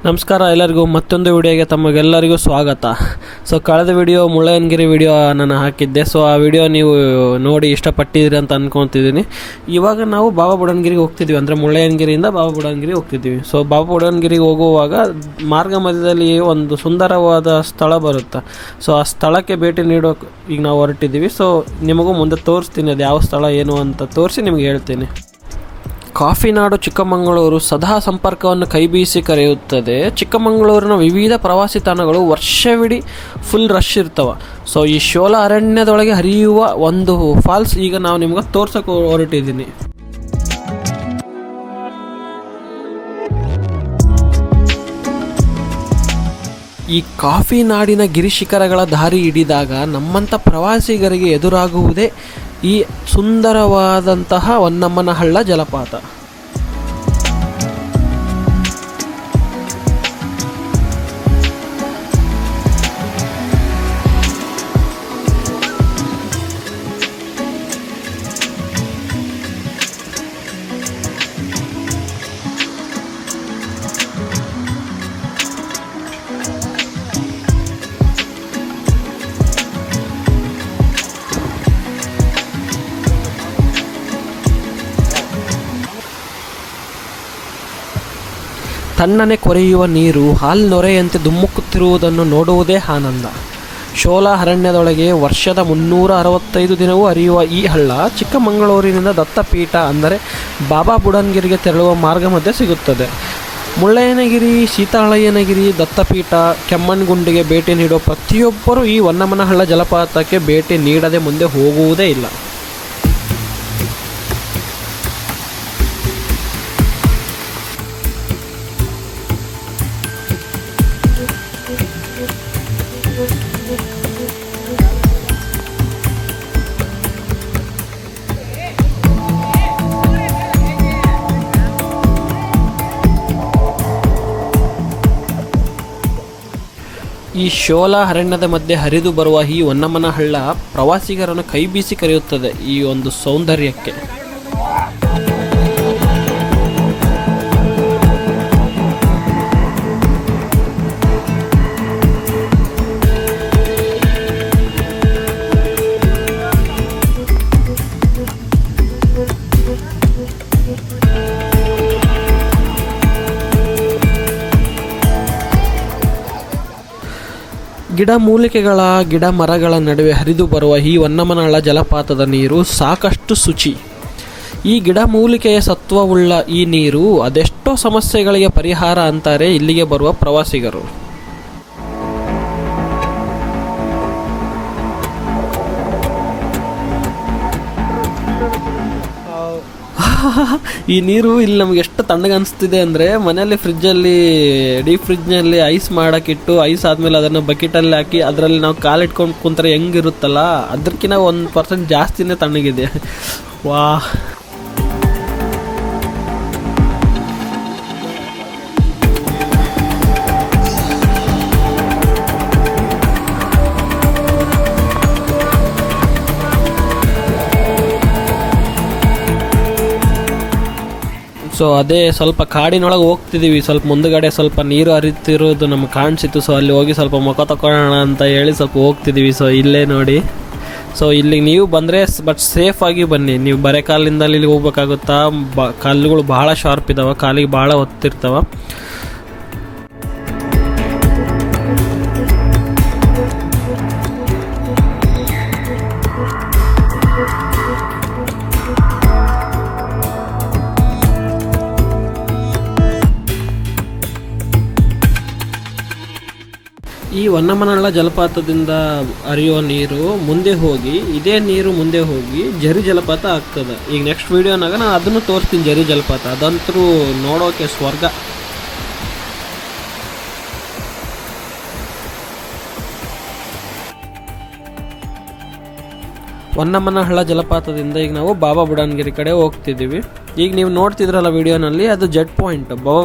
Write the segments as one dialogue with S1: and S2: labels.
S1: ನಮಸ್ಕಾರ ಎಲ್ಲರಿಗೂ ಮತ್ತೊಂದು ವಿಡಿಯೋಗೆ ತಮಗೆಲ್ಲರಿಗೂ ಸ್ವಾಗತ. ಕಳೆದ ವಿಡಿಯೋ ಮುಳ್ಳಯ್ಯನಗಿರಿ ವಿಡಿಯೋ ನಾನು ಹಾಕಿದ್ದೆ. ಆ ವಿಡಿಯೋ ನೀವು ನೋಡಿ ಇಷ್ಟಪಟ್ಟಿದ್ದೀರಿ ಅಂತ ಅಂದ್ಕೊತಿದ್ದೀನಿ. ಇವಾಗ ನಾವು ಬಾಬಾ ಬುಡನ್ಗಿರಿಗೆ ಹೋಗ್ತಿದ್ವಿ, ಅಂದರೆ ಮುಳ್ಳಯ್ಯನಗಿರಿಯಿಂದ ಬಾಬಾ ಬುಡನ್ಗಿರಿಗೆ ಹೋಗ್ತಿದ್ವಿ. ಬಾಬಾ ಬುಡನ್ಗಿರಿಗೆ ಹೋಗುವಾಗ ಮಾರ್ಗ ಮಧ್ಯದಲ್ಲಿ ಒಂದು ಸುಂದರವಾದ ಸ್ಥಳ ಬರುತ್ತೆ. ಆ ಸ್ಥಳಕ್ಕೆ ಭೇಟಿ ನೀಡೋಕೆ ಈಗ ನಾವು ಹೊರಟಿದ್ದೀವಿ. ನಿಮಗೂ ಮುಂದೆ ತೋರಿಸ್ತೀನಿ ಅದು ಯಾವ ಸ್ಥಳ ಏನು ಅಂತ ತೋರಿಸಿ ನಿಮಗೆ ಹೇಳ್ತೀನಿ. ಕಾಫಿ ನಾಡು ಚಿಕ್ಕಮಗಳೂರು ಸದಾ ಸಂಪರ್ಕವನ್ನು ಕೈಬೀಸಿ ಕರೆಯುತ್ತದೆ. ಚಿಕ್ಕಮಗಳೂರಿನ ವಿವಿಧ ಪ್ರವಾಸಿ ತಾಣಗಳು ವರ್ಷವಿಡೀ ಫುಲ್ ರಶ್ ಇರ್ತವೆ. ಈ ಶೋಲಾ ಅರಣ್ಯದೊಳಗೆ ಹರಿಯುವ ಒಂದು ಫಾಲ್ಸ್ ಈಗ ನಾವು ನಿಮ್ಗೆ ತೋರ್ಸಕ್ಕೆ ಹೊರಟಿದ್ದೀನಿ. ಈ ಕಾಫಿ ನಾಡಿನ ಗಿರಿಶಿಖರಗಳ ದಾರಿ ಹಿಡಿದಾಗ ನಮ್ಮಂಥ ಪ್ರವಾಸಿಗರಿಗೆ ಎದುರಾಗುವುದೇ ಈ ಸುಂದರವಾದಂತಹ ಹೊನ್ನಮ್ಮನಹಳ್ಳ ಜಲಪಾತ. ತಣ್ಣನೆ ಕೊರೆಯುವ ನೀರು ಹಾಲ್ನೊರೆಯಂತೆ ಧುಮ್ಮುಕ್ಕುತ್ತಿರುವುದನ್ನು ನೋಡುವುದೇ ಆನಂದ. ಶೋಲಾ ಅರಣ್ಯದೊಳಗೆ ವರ್ಷದ 365 ದಿನವೂ ಹರಿಯುವ ಈ ಹಳ್ಳ ಚಿಕ್ಕಮಗಳೂರಿನಿಂದ ದತ್ತಪೀಠ ಅಂದರೆ ಬಾಬಾ ಬುಡನ್ಗಿರಿಗೆ ತೆರಳುವ ಮಾರ್ಗ ಮಧ್ಯೆ ಸಿಗುತ್ತದೆ. ಮುಳ್ಳಯ್ಯನಗಿರಿ, ಸೀತಾಳಯ್ಯನಗಿರಿ, ದತ್ತಪೀಠ, ಕೆಮ್ಮಣ್ಣಗುಂಡಿಗೆ ಭೇಟಿ ನೀಡುವ ಪ್ರತಿಯೊಬ್ಬರೂ ಈ ಹೊನ್ನಮ್ಮನಹಳ್ಳ ಜಲಪಾತಕ್ಕೆ ಭೇಟಿ ನೀಡದೆ ಮುಂದೆ ಹೋಗುವುದೇ ಇಲ್ಲ. ಈ ಶೋಲಾ ಅರಣ್ಯದ ಮಧ್ಯೆ ಹರಿದು ಬರುವ ಈ ಹೊನ್ನಮ್ಮನಹಳ್ಳ ಪ್ರವಾಸಿಗರನ್ನು ಕೈಬೀಸಿ ಕರೆಯುತ್ತದೆ ಈ ಒಂದು ಸೌಂದರ್ಯಕ್ಕೆ. ಗಿಡ ಮರಗಳ ನಡುವೆ ಹರಿದು ಬರುವ ಈ ಹೊನ್ನಮ್ಮನಹಳ್ಳ ಜಲಪಾತದ ನೀರು ಸಾಕಷ್ಟು ಶುಚಿ. ಈ ಗಿಡಮೂಲಿಕೆಯ ಸತ್ವವುಳ್ಳ ಈ ನೀರು ಅದೆಷ್ಟೋ ಸಮಸ್ಯೆಗಳಿಗೆ ಪರಿಹಾರ ಅಂತಾರೆ ಇಲ್ಲಿಗೆ ಬರುವ ಪ್ರವಾಸಿಗರು. ಈ ನೀರು ಇಲ್ಲಿ ನಮ್ಗೆ ಎಷ್ಟು ತಣ್ಣಗೆ ಅನಿಸ್ತಿದೆ ಅಂದರೆ, ಮನೆಯಲ್ಲಿ ಡೀಪ್ ಫ್ರಿಜ್ನಲ್ಲಿ ಐಸ್ ಮಾಡೋಕ್ಕಿಟ್ಟು ಐಸ್ ಆದಮೇಲೆ ಅದನ್ನು ಬಕೆಟಲ್ಲಿ ಹಾಕಿ ಅದರಲ್ಲಿ ನಾವು ಕಾಲಿಟ್ಕೊಂಡು ಕುಂತ್ರೆ ಹೆಂಗಿರುತ್ತಲ್ಲ ಅದಕ್ಕಿಂತ 1% ಜಾಸ್ತಿನೇ ತಣ್ಣಗಿದೆ. ವಾ, ಅದೇ ಸ್ವಲ್ಪ ಕಾಡಿನೊಳಗೆ ಹೋಗ್ತಿದ್ದೀವಿ. ಸ್ವಲ್ಪ ಮುಂದುಗಡೆ ಸ್ವಲ್ಪ ನೀರು ಹರಿತಿರೋದು ನಮ್ಗೆ ಕಾಣಿಸಿತ್ತು. ಅಲ್ಲಿ ಹೋಗಿ ಸ್ವಲ್ಪ ಮುಖ ತಗೊಳ್ಳೋಣ ಅಂತ ಹೇಳಿ ಸ್ವಲ್ಪ ಹೋಗ್ತಿದ್ದೀವಿ. ಇಲ್ಲೇ ನೋಡಿ. ಇಲ್ಲಿಗೆ ನೀವು ಬಂದರೆ ಬಟ್ ಸೇಫಾಗಿ ಬನ್ನಿ. ನೀವು ಬರೆ ಕಾಲಿಂದ ಇಲ್ಲಿ ಹೋಗ್ಬೇಕಾಗುತ್ತಾ? ಕಲ್ಲುಗಳು ಭಾಳ ಶಾರ್ಪ್ ಇದ್ದಾವೆ, ಕಾಲಿಗೆ ಭಾಳ ಒತ್ತಿರ್ತಾವೆ. ಈ ಹೊನ್ನಮ್ಮನಹಳ್ಳ ಜಲಪಾತದಿಂದ ಹರಿಯುವ ನೀರು ಮುಂದೆ ಹೋಗಿ ಇದೇ ನೀರು ಮುಂದೆ ಹೋಗಿ ಜರಿ ಜಲಪಾತ ಆಗ್ತದೆ. ಈಗ ನೆಕ್ಸ್ಟ್ ವಿಡಿಯೋನಾಗ ನಾನು ಅದನ್ನು ತೋರಿಸ್ತೀನಿ, ಜರಿ ಜಲಪಾತ. ಅದಂತರೂ ನೋಡೋಕೆ ಸ್ವರ್ಗ. ಹೊನ್ನಮ್ಮನಹಳ್ಳ ಜಲಪಾತದಿಂದ ಈಗ ನಾವು ಬಾಬಾ ಬುಡನ್ಗಿರಿ ಕಡೆ ಹೋಗ್ತಿದ್ದೀವಿ. ಈಗ ನೀವು ನೋಡ್ತಿದ್ರಲ್ಲ ವಿಡಿಯೋನಲ್ಲಿ, ಅದು ಜಡ್ ಪಾಯಿಂಟ್.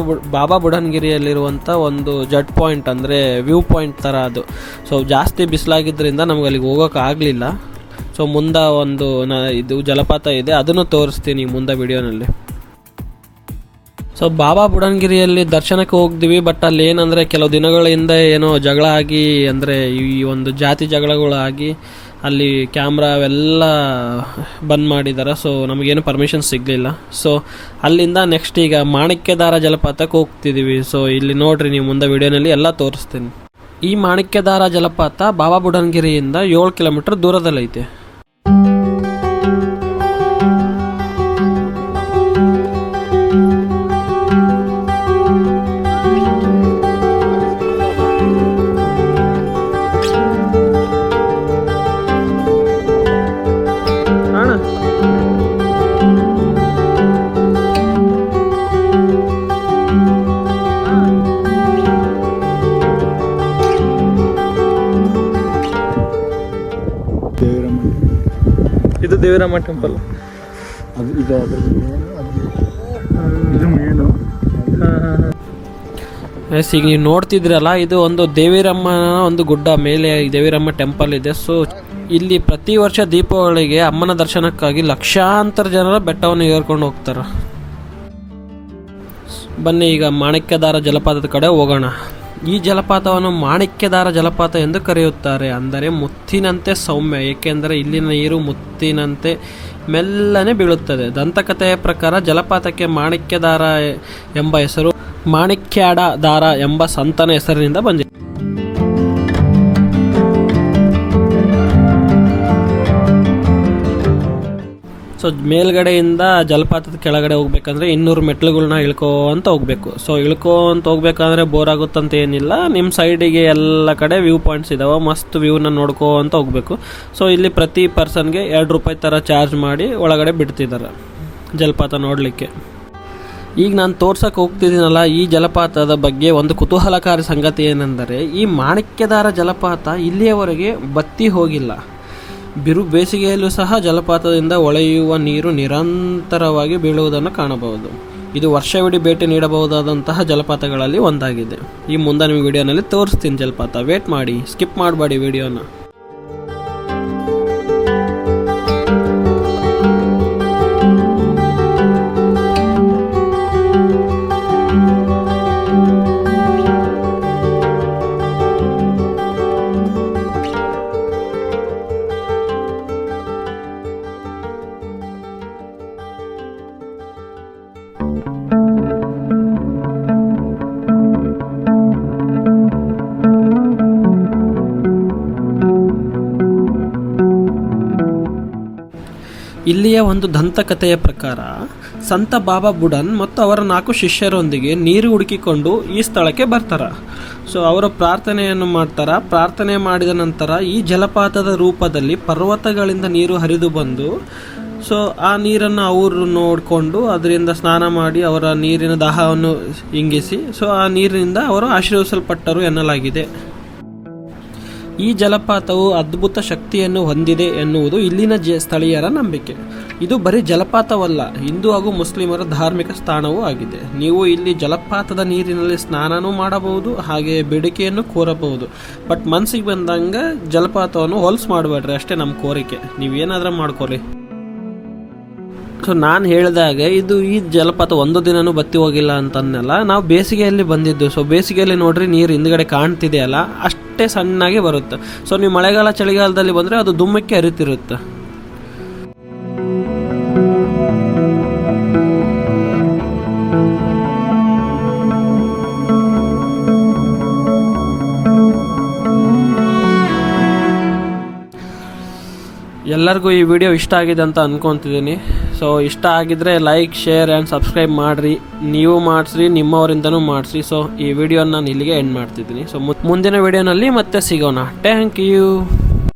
S1: ಬಾಬಾ ಬುಡನ್ಗಿರಿಯಲ್ಲಿರುವಂಥ ಒಂದು ಜಡ್ ಪಾಯಿಂಟ್, ಅಂದರೆ ವ್ಯೂ ಪಾಯಿಂಟ್ ಥರ ಅದು. ಜಾಸ್ತಿ ಬಿಸಿಲಾಗಿದ್ದರಿಂದ ನಮ್ಗೆ ಅಲ್ಲಿಗೆ ಹೋಗೋಕ್ಕಾಗಲಿಲ್ಲ. ಮುಂದೆ ಇದು ಜಲಪಾತ ಇದೆ, ಅದನ್ನು ತೋರಿಸ್ತೀನಿ ಮುಂದೆ ವಿಡಿಯೋನಲ್ಲಿ. ಸೊ ಬಾಬಾ ಬುಡನ್ಗಿರಿಯಲ್ಲಿ ದರ್ಶನಕ್ಕೆ ಹೋಗ್ತೀವಿ, ಬಟ್ ಅಲ್ಲಿ ಏನಂದರೆ ಕೆಲವು ದಿನಗಳ ಹಿಂದೆ ಏನೋ ಜಗಳ ಆಗಿ, ಅಂದರೆ ಈ ಒಂದು ಜಾತಿ ಜಗಳಗಳಾಗಿ ಅಲ್ಲಿ ಕ್ಯಾಮ್ರಾ ಅವೆಲ್ಲ ಬಂದ್ ಮಾಡಿದ್ದಾರೆ. ಸೊ ನಮಗೇನು ಪರ್ಮಿಷನ್ ಸಿಗಲಿಲ್ಲ. ಸೊ ಅಲ್ಲಿಂದ ನೆಕ್ಸ್ಟ್ ಈಗ ಮಾಣಿಕ್ಯದಾರ ಜಲಪಾತಕ್ಕೆ ಹೋಗ್ತಿದ್ದೀವಿ. ಸೊ ಇಲ್ಲಿ ನೋಡ್ರಿ, ನೀವು ಮುಂದೆ ವಿಡಿಯೋನಲ್ಲಿ ಎಲ್ಲ ತೋರಿಸ್ತೀನಿ. ಈ ಮಾಣಿಕ್ಯದಾರ ಜಲಪಾತ ಬಾಬಾ ಬುಡನ್ಗಿರಿಯಿಂದ 7 ಕಿಲೋಮೀಟರ್ ದೂರದಲ್ಲೈತೆ. ಇದು ದೇವಿರಮ್ಮ ಟೆಂಪಲ್. ಈಗ ನೀವು ನೋಡ್ತಿದ್ರಲ್ಲ, ಇದು ಒಂದು ದೇವಿರಮ್ಮನ ಒಂದು ಗುಡ್ಡ ಮೇಲೆ ದೇವಿರಮ್ಮ ಟೆಂಪಲ್ ಇದೆ. ಸೊ ಇಲ್ಲಿ ಪ್ರತಿ ವರ್ಷ ದೀಪಾವಳಿಗೆ ಅಮ್ಮನ ದರ್ಶನಕ್ಕಾಗಿ ಲಕ್ಷಾಂತರ ಜನರ ಬೆಟ್ಟವನ್ನು ಏರ್ಕೊಂಡು ಹೋಗ್ತಾರೆ. ಬನ್ನಿ ಈಗ ಮಾಣಿಕ್ಯದಾರ ಜಲಪಾತದ ಕಡೆ ಹೋಗೋಣ. ಈ ಜಲಪಾತವನ್ನು ಮಾಣಿಕ್ಯದಾರ ಜಲಪಾತ ಎಂದು ಕರೆಯುತ್ತಾರೆ, ಅಂದರೆ ಮುತ್ತಿನಂತೆ ಸೌಮ್ಯ, ಏಕೆಂದರೆ ಇಲ್ಲಿನ ನೀರು ಮುತ್ತಿನಂತೆ ಮೆಲ್ಲನೆ ಬೀಳುತ್ತದೆ. ದಂತಕಥೆಯ ಪ್ರಕಾರ ಜಲಪಾತಕ್ಕೆ ಮಾಣಿಕ್ಯದಾರ ಎಂಬ ಹೆಸರು ಮಾಣಿಕ್ಯಾಡ ದಾರ ಎಂಬ ಸಂತನ ಹೆಸರಿನಿಂದ ಬಂದಿದೆ. ಸೊ ಮೇಲ್ಗಡೆಯಿಂದ ಜಲಪಾತದ ಕೆಳಗಡೆ ಹೋಗ್ಬೇಕಂದ್ರೆ 200 ಮೆಟ್ಲುಗಳನ್ನ ಇಳ್ಕೊಂತ ಹೋಗ್ಬೇಕು. ಸೊ ಇಳ್ಕೊಂತ ಹೋಗ್ಬೇಕಂದ್ರೆ ಬೋರ್ ಆಗುತ್ತಂತ ಏನಿಲ್ಲ, ನಿಮ್ಮ ಸೈಡಿಗೆ ಎಲ್ಲ ಕಡೆ ವ್ಯೂ ಪಾಯಿಂಟ್ಸ್ ಇದಾವೆ, ಮಸ್ತ್ ವ್ಯೂನ ನೋಡ್ಕೊಂತ ಹೋಗ್ಬೇಕು. ಸೊ ಇಲ್ಲಿ ಪ್ರತಿ ಪರ್ಸನ್ಗೆ 2 ರೂಪಾಯಿ ಥರ ಚಾರ್ಜ್ ಮಾಡಿ ಒಳಗಡೆ ಬಿಡ್ತಿದ್ದಾರೆ ಜಲಪಾತ ನೋಡಲಿಕ್ಕೆ. ಈಗ ನಾನು ತೋರ್ಸಕ್ಕೆ ಹೋಗ್ತಿದ್ದೀನಲ್ಲ, ಈ ಜಲಪಾತದ ಬಗ್ಗೆ ಒಂದು ಕುತೂಹಲಕಾರಿ ಸಂಗತಿ ಏನೆಂದರೆ, ಈ ಮಾಣಿಕ್ಯದಾರ ಜಲಪಾತ ಇಲ್ಲಿಯವರೆಗೆ ಬತ್ತಿ ಹೋಗಿಲ್ಲ. ಬಿರು ಬೇಸಿಗೆಯಲ್ಲೂ ಸಹ ಜಲಪಾತದಿಂದ ಹೊಳೆಯುವ ನೀರು ನಿರಂತರವಾಗಿ ಬೀಳುವುದನ್ನು ಕಾಣಬಹುದು. ಇದು ವರ್ಷವಿಡೀ ಭೇಟಿ ನೀಡಬಹುದಾದಂತಹ ಜಲಪಾತಗಳಲ್ಲಿ ಒಂದಾಗಿದೆ. ಈ ಮುಂದೆ ನಿಮಗೆ ವಿಡಿಯೋನಲ್ಲಿ ತೋರಿಸ್ತೀನಿ ಜಲಪಾತ. ವೇಟ್ ಮಾಡಿ, ಸ್ಕಿಪ್ ಮಾಡಬೇಡಿ ವಿಡಿಯೋನ. ಇಲ್ಲಿಯ ಒಂದು ದಂತಕಥೆಯ ಪ್ರಕಾರ ಸಂತ ಬಾಬಾ ಬುಡನ್ ಮತ್ತು ಅವರ 4 ಶಿಷ್ಯರೊಂದಿಗೆ ನೀರು ಹುಡುಕಿಕೊಂಡು ಈ ಸ್ಥಳಕ್ಕೆ ಬರ್ತಾರೆ. ಸೊ ಅವರು ಪ್ರಾರ್ಥನೆಯನ್ನು ಮಾಡ್ತಾರೆ. ಪ್ರಾರ್ಥನೆ ಮಾಡಿದ ನಂತರ ಈ ಜಲಪಾತದ ರೂಪದಲ್ಲಿ ಪರ್ವತಗಳಿಂದ ನೀರು ಹರಿದು ಬಂದು, ಸೊ ಆ ನೀರನ್ನು ಅವರು ನೋಡಿಕೊಂಡು ಅದರಿಂದ ಸ್ನಾನ ಮಾಡಿ ಅವರ ನೀರಿನ ದಾಹವನ್ನು ಇಂಗಿಸಿ, ಸೊ ಆ ನೀರಿನಿಂದ ಅವರು ಆಶೀರ್ವದಿಸಲ್ಪಟ್ಟರು ಎನ್ನಲಾಗಿದೆ. ಈ ಜಲಪಾತವು ಅದ್ಭುತ ಶಕ್ತಿಯನ್ನು ಹೊಂದಿದೆ ಎನ್ನುವುದು ಇಲ್ಲಿನ ಸ್ಥಳೀಯರ ನಂಬಿಕೆ. ಇದು ಬರೀ ಜಲಪಾತವಲ್ಲ, ಹಿಂದೂ ಹಾಗೂ ಮುಸ್ಲಿಮರ ಧಾರ್ಮಿಕ ಸ್ಥಾನವೂ ಆಗಿದೆ. ನೀವು ಇಲ್ಲಿ ಜಲಪಾತದ ನೀರಿನಲ್ಲಿ ಸ್ನಾನನೂ ಮಾಡಬಹುದು, ಹಾಗೆ ಬೇಡಿಕೆಯನ್ನು ಕೋರಬಹುದು. ಬಟ್ ಮನಸ್ಸಿಗೆ ಬಂದಂಗೆ ಜಲಪಾತವನ್ನು ಹೊಲ್ಸ್ ಮಾಡಬೇಡ್ರಿ, ಅಷ್ಟೇ ನಮ್ಮ ಕೋರಿಕೆ. ನೀವೇನಾದ್ರೂ ಮಾಡ್ಕೊರಿ. ಸೊ ನಾನು ಹೇಳಿದಾಗ ಈ ಜಲಪಾತ ಒಂದು ದಿನನೂ ಬತ್ತಿ ಹೋಗಿಲ್ಲ ಅಂತಂದೆಲ್ಲ. ನಾವು ಬೇಸಿಗೆಯಲ್ಲಿ ಬಂದಿದ್ದು. ಸೊ ಬೇಸಿಗೆಯಲ್ಲಿ ನೋಡ್ರಿ, ನೀರು ಹಿಂದ್ಗಡೆ ಕಾಣ್ತಿದೆಯಲ್ಲ, ಅಷ್ಟೇ ಸಣ್ಣಾಗಿ ಬರುತ್ತೆ. ಸೊ ನೀವು ಮಳೆಗಾಲ ಚಳಿಗಾಲದಲ್ಲಿ ಬಂದರೆ ಅದು ದುಮ್ಮಕ್ಕೆ ಹರಿತಿರುತ್ತೆ. ಎಲ್ಲರಿಗೂ ಈ ವಿಡಿಯೋ ಇಷ್ಟ ಆಗಿದೆ ಅಂತ ಅನ್ಕೊತಿದ್ದೀನಿ. ಸೊ ಇಷ್ಟ ಆಗಿದ್ರೆ ಲೈಕ್, ಶೇರ್ ಆ್ಯಂಡ್ ಸಬ್ಸ್ಕ್ರೈಬ್ ಮಾಡಿರಿ. ನೀವು ಮಾಡಿಸ್ರಿ, ನಿಮ್ಮವರಿಂದನೂ ಮಾಡಿಸ್ರಿ. ಸೊ ಈ ವಿಡಿಯೋನ ನಾನು ಇಲ್ಲಿಗೆ ಎಂಡ್ ಮಾಡ್ತಿದ್ದೀನಿ. ಸೊ ಮುಂದಿನ ವಿಡಿಯೋನಲ್ಲಿ ಮತ್ತೆ ಸಿಗೋಣ. Thank you.